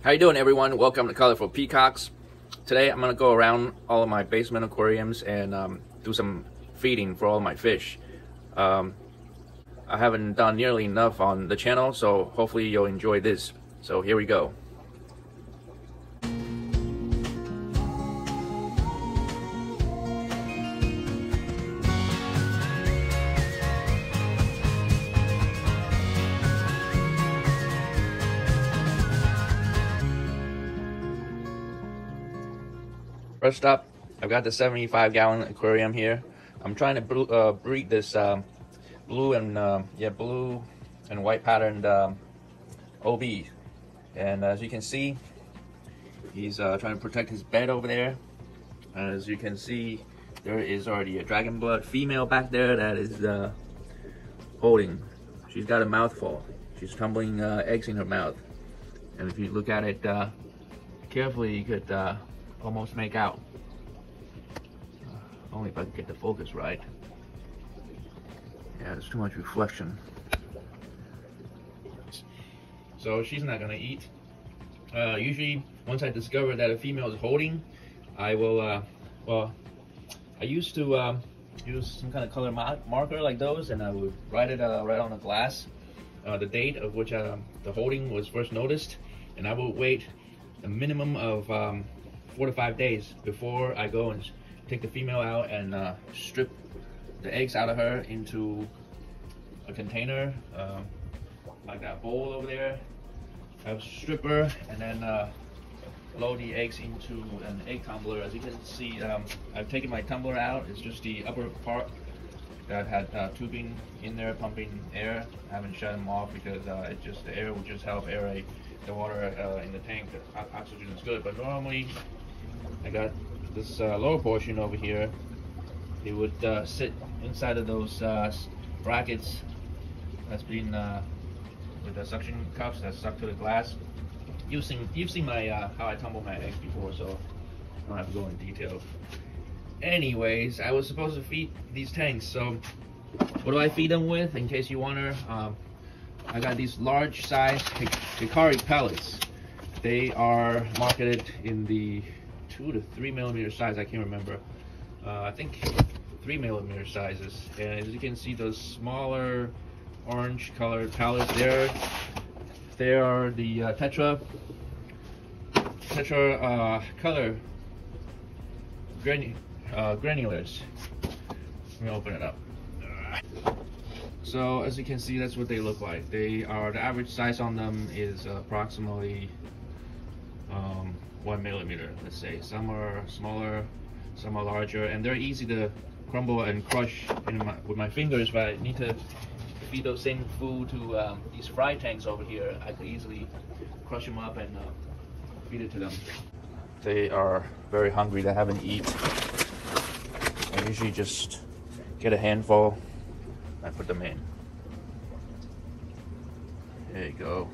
How you doing, everyone? Welcome to Colorful Peacocks. Today I'm gonna go around all of my basement aquariums and do some feeding for all my fish. I haven't done nearly enough on the channel, so hopefully you'll enjoy this. So here we go. First up, I've got the 75-gallon aquarium here. I'm trying to breed this blue and white patterned OB. And as you can see, he's trying to protect his bed over there. As you can see, there is already a dragon blood female back there that is holding. She's got a mouthful. She's tumbling eggs in her mouth. And if you look at it carefully, you could almost make out. Only if I can get the focus right. Yeah, there's too much reflection. So she's not gonna eat. Usually, once I discover that a female is holding, I will, I used to use some kind of color marker like those, and I would write it right on the glass, the date of which the holding was first noticed, and I would wait a minimum of 4 to 5 days before I go and take the female out and strip the eggs out of her into a container, like that bowl over there. I have a stripper, and then load the eggs into an egg tumbler. As you can see, I've taken my tumbler out. It's just the upper part that had tubing in there pumping air. I haven't shut them off because the air will just help aerate the water in the tank. The oxygen is good, but normally I got this lower portion over here. It would sit inside of those brackets that's been with the suction cups that's stuck to the glass. You've seen my how I tumble my eggs before, so I don't have to go in detail. Anyways, I was supposed to feed these tanks, so what do I feed them with? In case you wonder, I got these large size Hatchery pellets. They are marketed in the 2 to 3 millimeter size. I can't remember. I think 3 millimeter sizes. And as you can see, those smaller orange colored pellets there, they are the tetra color granulars. Let me open it up. So as you can see, that's what they look like. They are, the average size on them is approximately 1 millimeter, let's say. Some are smaller, some are larger, and they're easy to crumble and crush with my fingers. But I need to feed those same food to these fry tanks over here. I could easily crush them up and feed it to them. They are very hungry. They haven't eaten. I usually just get a handful and put them in. There you go.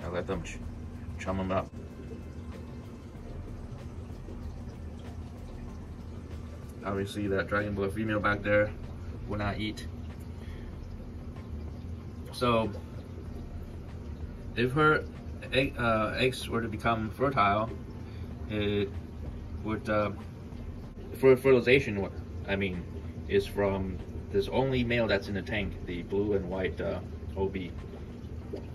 I let them chum them up. Obviously that dragon blood female back there will not eat. So if her eggs were to become fertile, it would fertilization, I mean, is from this only male that's in the tank, the blue and white OB.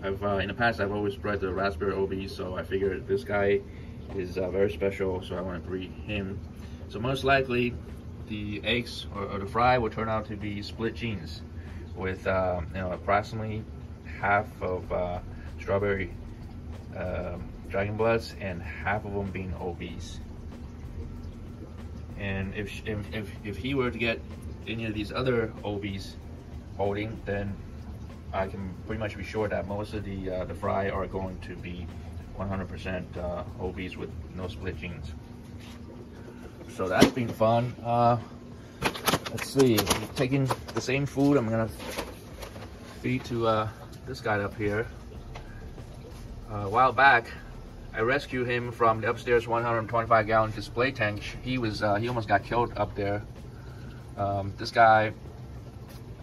In the past, I've always bred the raspberry OB, so I figured this guy is very special, so I want to breed him. So most likely, the eggs or the fry will turn out to be split genes, with approximately half of strawberry dragon bloods and half of them being OBs. And if he were to get any of these other OBs holding, then I can pretty much be sure that most of the fry are going to be 100% OBs with no split genes. So that's been fun. Let's see, taking the same food I'm gonna feed to this guy up here. A while back, I rescued him from the upstairs 125-gallon display tank. He almost got killed up there. This guy,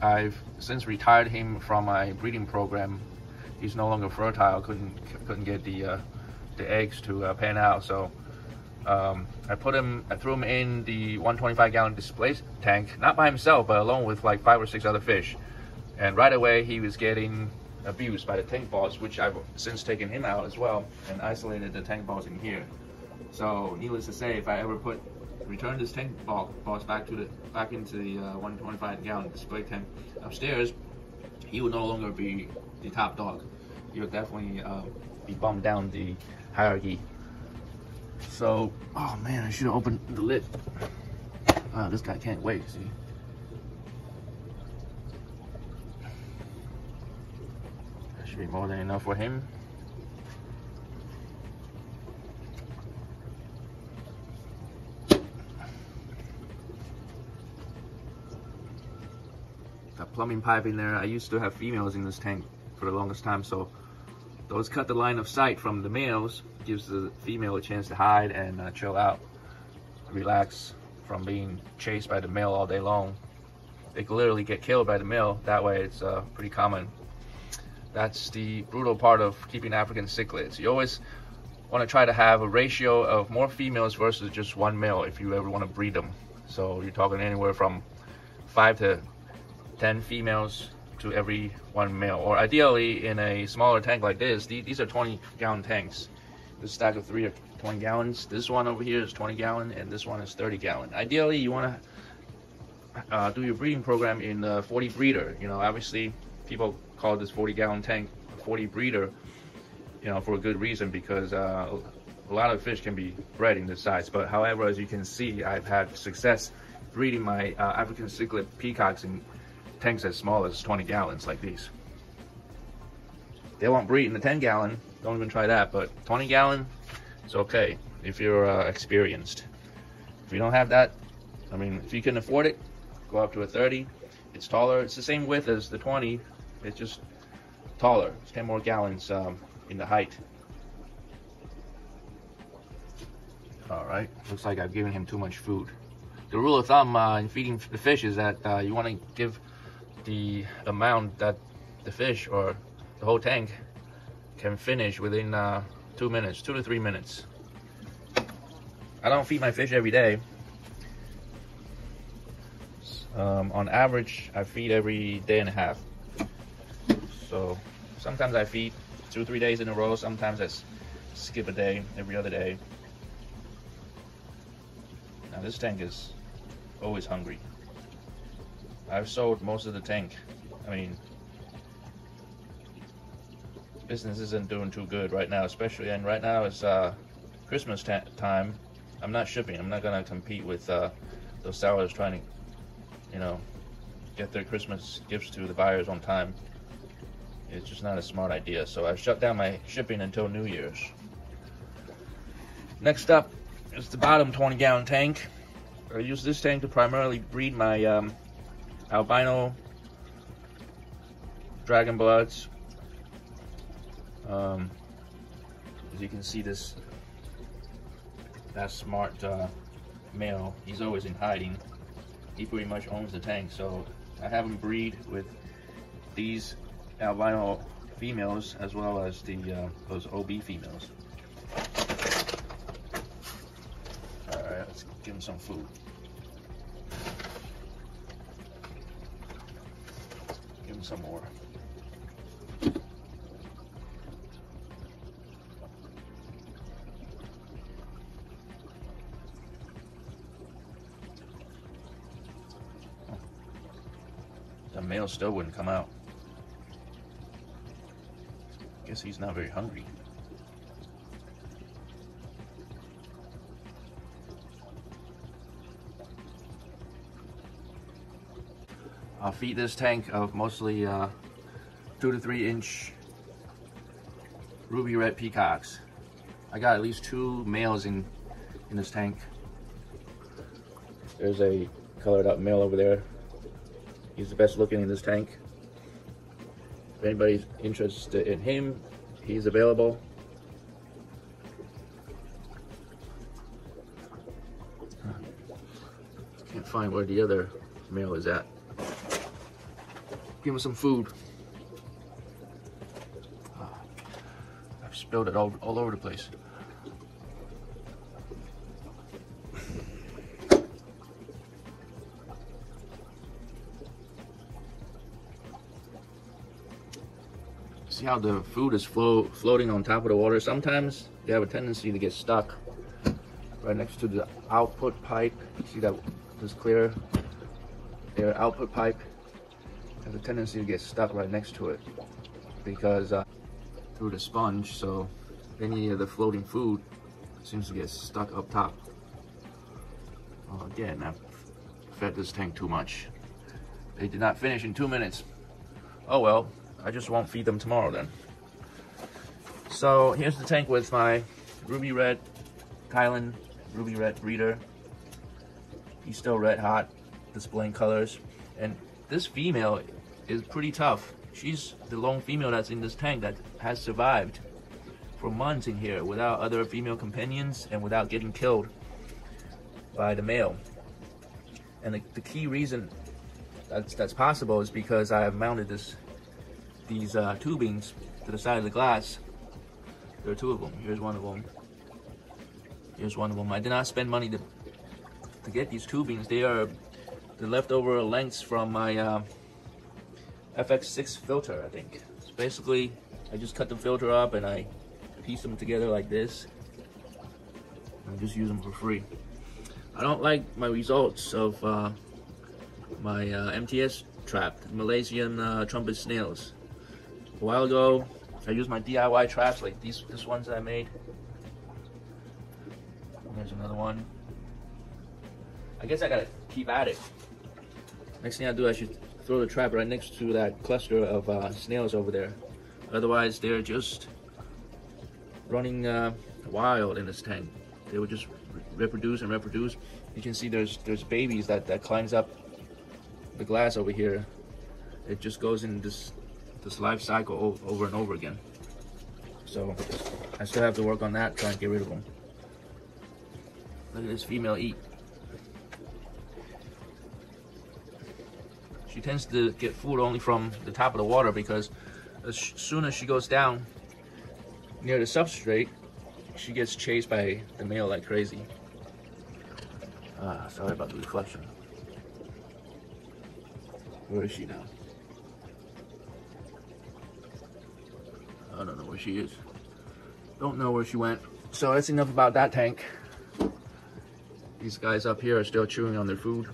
I've since retired him from my breeding program he's no longer fertile. Couldn't get the eggs to pan out. So I threw him in the 125-gallon display tank, not by himself, but along with like 5 or 6 other fish. And right away he was getting abused by the tank boss, which I've since taken him out as well and isolated the tank boss in here. So needless to say, if I ever return this tank boss back into the 125-gallon display tank upstairs, he will no longer be the top dog. He will definitely be bumped down the hierarchy. So, oh man, I should have opened the lid. This guy can't wait, see? That should be more than enough for him. Got plumbing pipe in there. I used to have females in this tank for the longest time, so those cut the line of sight from the males, gives the female a chance to hide and chill out, relax from being chased by the male all day long. They could literally get killed by the male. That way it's pretty common. That's the brutal part of keeping African cichlids. You always want to try to have a ratio of more females versus just one male if you ever want to breed them. So you're talking anywhere from 5 to 10 females to every 1 male, or ideally in a smaller tank like this. These are 20-gallon tanks. This stack of 3 are 20 gallons. This one over here is 20 gallon, and this one is 30 gallon. Ideally, you want to do your breeding program in a 40 breeder. You know, obviously, people call this 40-gallon tank a 40 breeder, you know, for a good reason, because a lot of fish can be bred in this size. But however, as you can see, I've had success breeding my African cichlid peacocks in tanks as small as 20 gallons like these. They won't breed in the 10-gallon, don't even try that, but 20-gallon, it's okay if you're experienced. If you don't have that, I mean, if you can afford it, go up to a 30. It's taller, it's the same width as the 20, it's just taller. It's 10 more gallons in the height. Alright, looks like I've given him too much food. The rule of thumb in feeding the fish is that you want to give the amount that the fish or the whole tank can finish within 2 minutes, 2 to 3 minutes. I don't feed my fish every day. On average, I feed every day and a half. So sometimes I feed 2 or 3 days in a row. Sometimes I skip a day, every other day. Now this tank is always hungry. I've sold most of the tank. I mean, business isn't doing too good right now, especially, and right now it's Christmas time. I'm not shipping. I'm not gonna compete with those sellers trying to, you know, get their Christmas gifts to the buyers on time. It's just not a smart idea. So I've shut down my shipping until New Year's. Next up is the bottom 20-gallon tank. I use this tank to primarily breed my albino dragon bloods. As you can see, that smart male, he's always in hiding. He pretty much owns the tank, so I have him breed with these albino females as well as those OB females. Alright, let's give him some food. Give him some more. The male still wouldn't come out. Guess he's not very hungry. I'll feed this tank of mostly 2 to 3 inch ruby red peacocks. I got at least 2 males in this tank. There's a colored up male over there. He's the best looking in this tank. If anybody's interested in him, he's available. Can't find where the other male is at. Give him some food. spilled it all over the place. See how the food is floating on top of the water? Sometimes they have a tendency to get stuck right next to the output pipe. See that this clear air output pipe has a tendency to get stuck right next to it because through the sponge, so any of the floating food seems to get stuck up top. Again, I've fed this tank too much. They did not finish in 2 minutes. Oh well, I just won't feed them tomorrow then. So here's the tank with my ruby red Thailand ruby red breeder. He's still red hot, displaying colors. And this female is pretty tough. She's the lone female that's in this tank that has survived for months in here without other female companions and without getting killed by the male. And the key reason that's possible is because I have mounted these tubings to the side of the glass. There are 2 of them. Here's one of them. Here's one of them. I did not spend money to get these tubings. They are the leftover lengths from my FX6 filter, I think. So basically, I just cut the filter up and I piece them together like this. And just use them for free. I don't like my results of my MTS trap, Malaysian trumpet snails. A while ago, I used my DIY traps like this ones that I made. There's another one. I guess I gotta keep at it. Next thing I do, I should throw the trap right next to that cluster of snails over there. Otherwise, they're just running wild in this tank. They would just reproduce and reproduce. You can see there's babies that climbs up the glass over here. It just goes in this life cycle over and over again. So I still have to work on that, try and get rid of them. Look at this female eat. She tends to get food only from the top of the water because as soon as she goes down near the substrate, she gets chased by the male like crazy. Sorry about the reflection. Where is she now? I don't know where she is. Don't know where she went. So that's enough about that tank. These guys up here are still chewing on their food.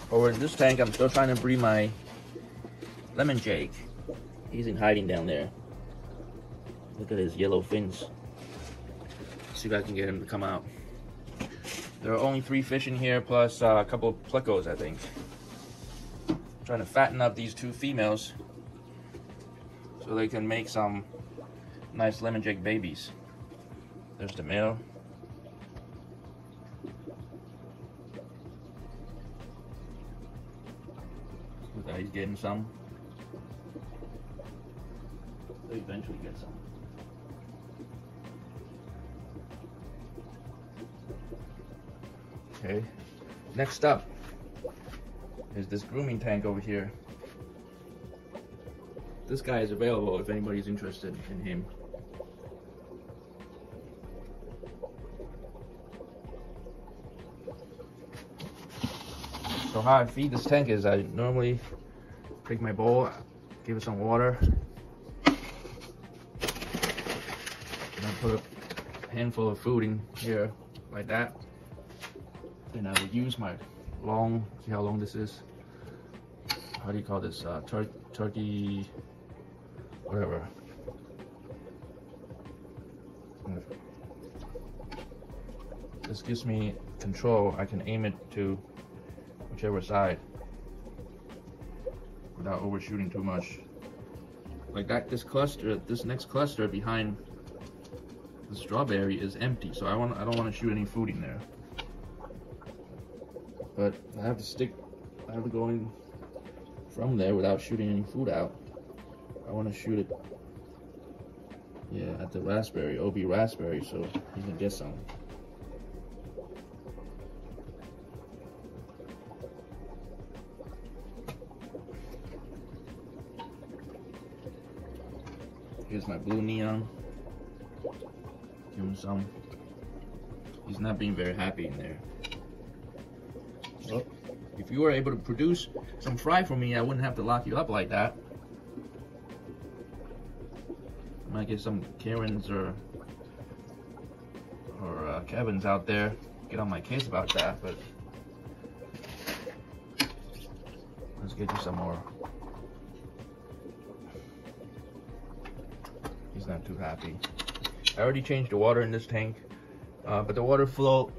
Over in this tank, I'm still trying to breed my lemon jake. He's in hiding down there. Look at his yellow fins. See if I can get him to come out. There are only 3 fish in here, plus a couple of plecos, I think. I'm trying to fatten up these 2 females so they can make some nice lemon jake babies. There's the male. Look at, he's getting some. He'll eventually get some. Okay, next up is this grooming tank over here. This guy is available if anybody's interested in him. So how I feed this tank is I normally take my bowl, give it some water, and I put a handful of food in here like that. Then I would use my long, see how long this is? How do you call this? Turkey, whatever. This gives me control. I can aim it to whichever side without overshooting too much. Like that, this cluster, this next cluster behind the strawberry is empty, so I don't want to shoot any food in there. But I have to go in from there without shooting any food out. I want to shoot it, yeah, at the raspberry, OB raspberry, so you can get some. Here's my blue neon. Give him some. He's not being very happy in there. Well, if you were able to produce some fry for me, I wouldn't have to lock you up like that. I might get some Karens or Kevins out there get on my case about that, but let's get you some more. He's not too happy. I already changed the water in this tank, but the water flow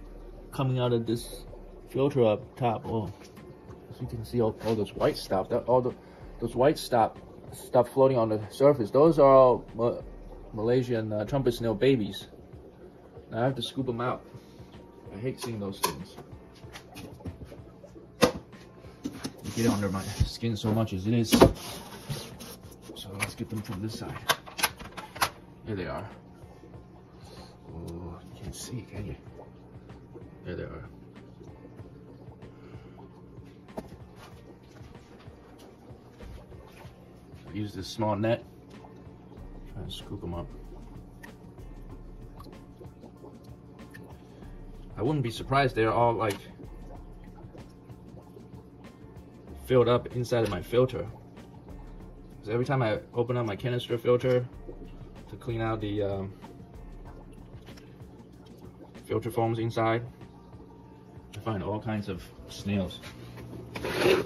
coming out of this filter up top, oh, as you can see, all those white stuff, those white stuff floating on the surface, those are all Malaysian trumpet snail babies. Now I have to scoop them out. I hate seeing those things. They get under my skin so much as it is. So let's get them from this side. Here they are. Oh, you can't see, can you? There they are. Use this small net. Try and scoop them up. I wouldn't be surprised they're all like filled up inside of my filter. Because every time I open up my canister filter to clean out the filter foams inside, I find all kinds of snails. They're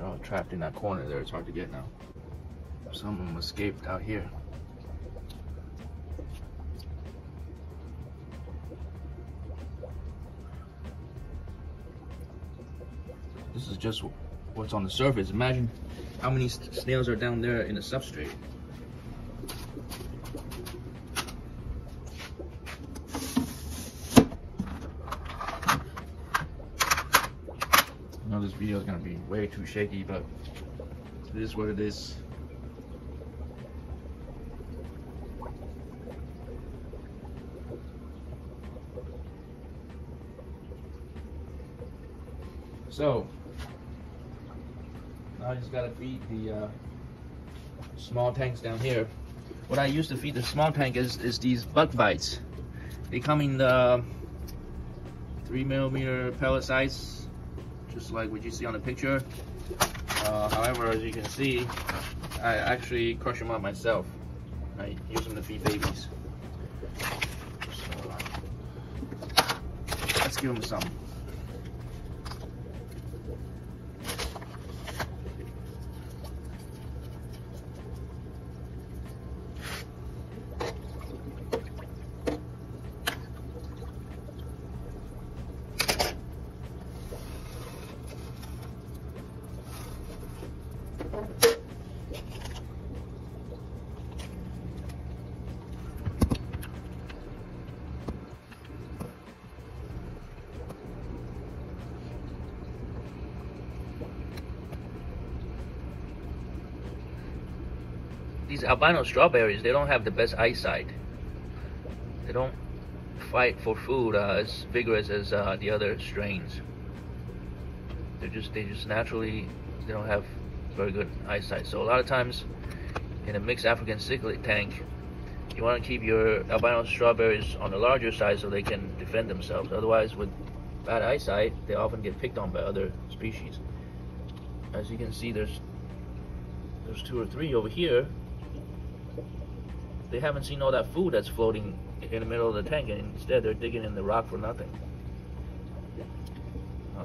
all trapped in that corner there. It's hard to get now. Some of them escaped out here. This is just what's on the surface. Imagine how many snails are down there in the substrate. I know this video is going to be way too shaky, but it is what it is. So now I just gotta feed the small tanks down here. What I use to feed the small tank is these bug bites. They come in the 3mm pellet size, just like what you see on the picture. However, as you can see, I actually crush them up myself. I use them to feed babies. So let's give them some. These albino strawberries, they don't have the best eyesight. They don't fight for food as vigorous as the other strains. They just naturally, they don't have very good eyesight. So a lot of times in a mixed African cichlid tank, you want to keep your albino strawberries on the larger side so they can defend themselves. Otherwise, with bad eyesight, they often get picked on by other species. As you can see, there's 2 or 3 over here. They haven't seen all that food that's floating in the middle of the tank, and instead they're digging in the rock for nothing. I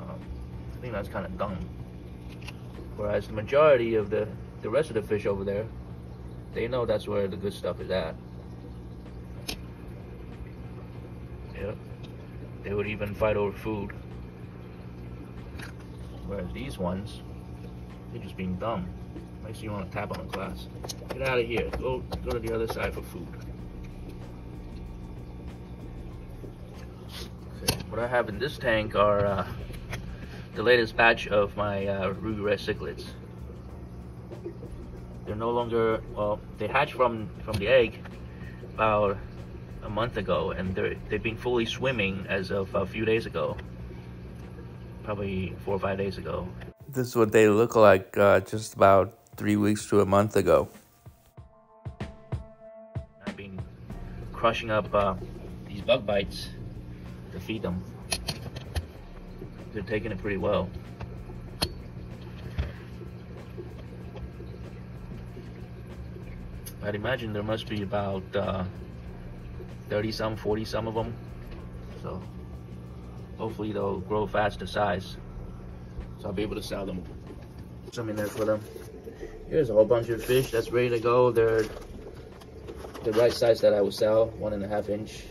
think that's kind of dumb. Whereas the majority of the rest of the fish over there, they know that's where the good stuff is at. Yep. They would even fight over food. Whereas these ones, they're just being dumb. Makes you want to tap on the glass. Get out of here. Go to the other side for food. Okay. What I have in this tank are the latest batch of my ruby red cichlids. They're no longer, well, they hatched from the egg about a month ago, and they've been fully swimming as of a few days ago. Probably 4 or 5 days ago. This is what they look like just about 3 weeks to a month ago. I've been crushing up these bug bites to feed them. They're taking it pretty well. I'd imagine there must be about 30 some, 40 some of them. So hopefully they'll grow fast to size. So I'll be able to sell them. Some in there for them. Here's a whole bunch of fish that's ready to go. They're the right size that I would sell, 1.5 inch.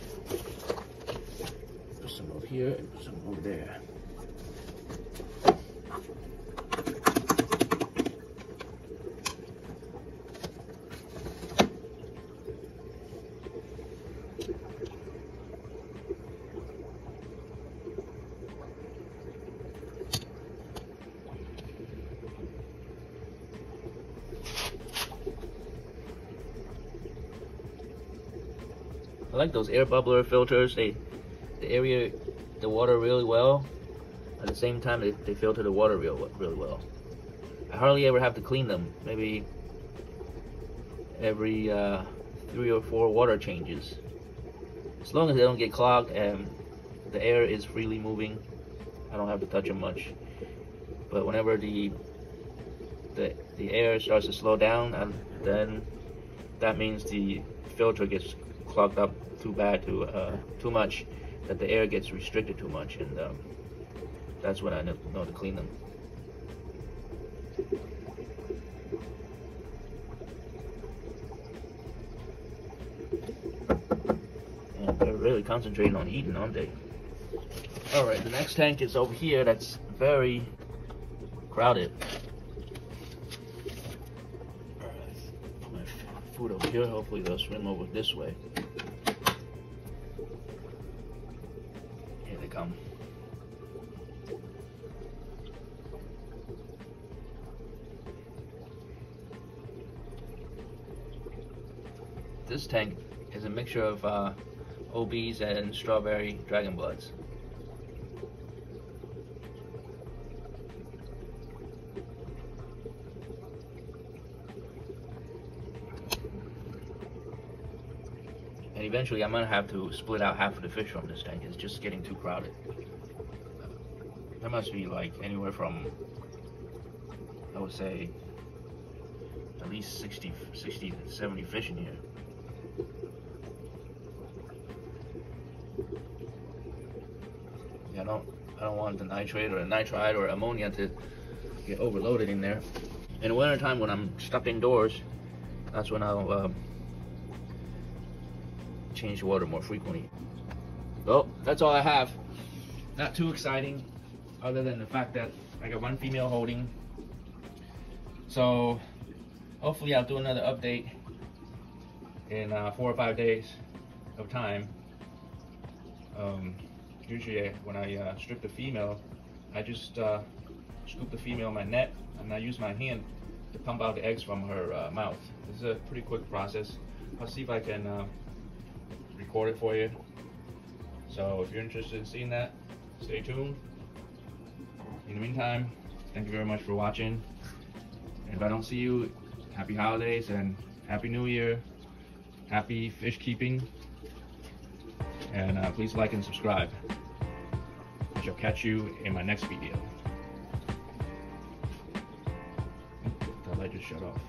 Put some over here and some over there. I like those air bubbler filters. They aerate the water really well. At the same time, they filter the water really well. I hardly ever have to clean them. Maybe every 3 or 4 water changes. As long as they don't get clogged and the air is freely moving, I don't have to touch them much. But whenever the air starts to slow down, and then that means the filter gets clogged up too much, that the air gets restricted too much, and that's when I know to clean them. And they're really concentrating on eating, aren't they? All right, the next tank is over here. That's very crowded. Put my food over here. Hopefully they'll swim over this way. Here they come. This tank is a mixture of OBs and strawberry dragon bloods. And eventually I'm gonna have to split out half of the fish from this tank. It's just getting too crowded. There must be like anywhere from, I would say, at least 60 to 70 fish in here. Yeah, I don't want the nitrate or the nitrite or ammonia to get overloaded in there. In the winter time when I'm stuck indoors, that's when I'll change the water more frequently. Well, that's all I have. Not too exciting, other than the fact that I got one female holding. So hopefully I'll do another update in 4 or 5 days of time. Usually when I strip the female, I just scoop the female in my net, and I use my hand to pump out the eggs from her mouth. This is a pretty quick process. I'll see if I can record it for you. So if you're interested in seeing that, stay tuned. In the meantime, thank you very much for watching. And if I don't see you, happy holidays and happy new year. Happy fish keeping. And please like and subscribe. I shall catch you in my next video. The light just shut off.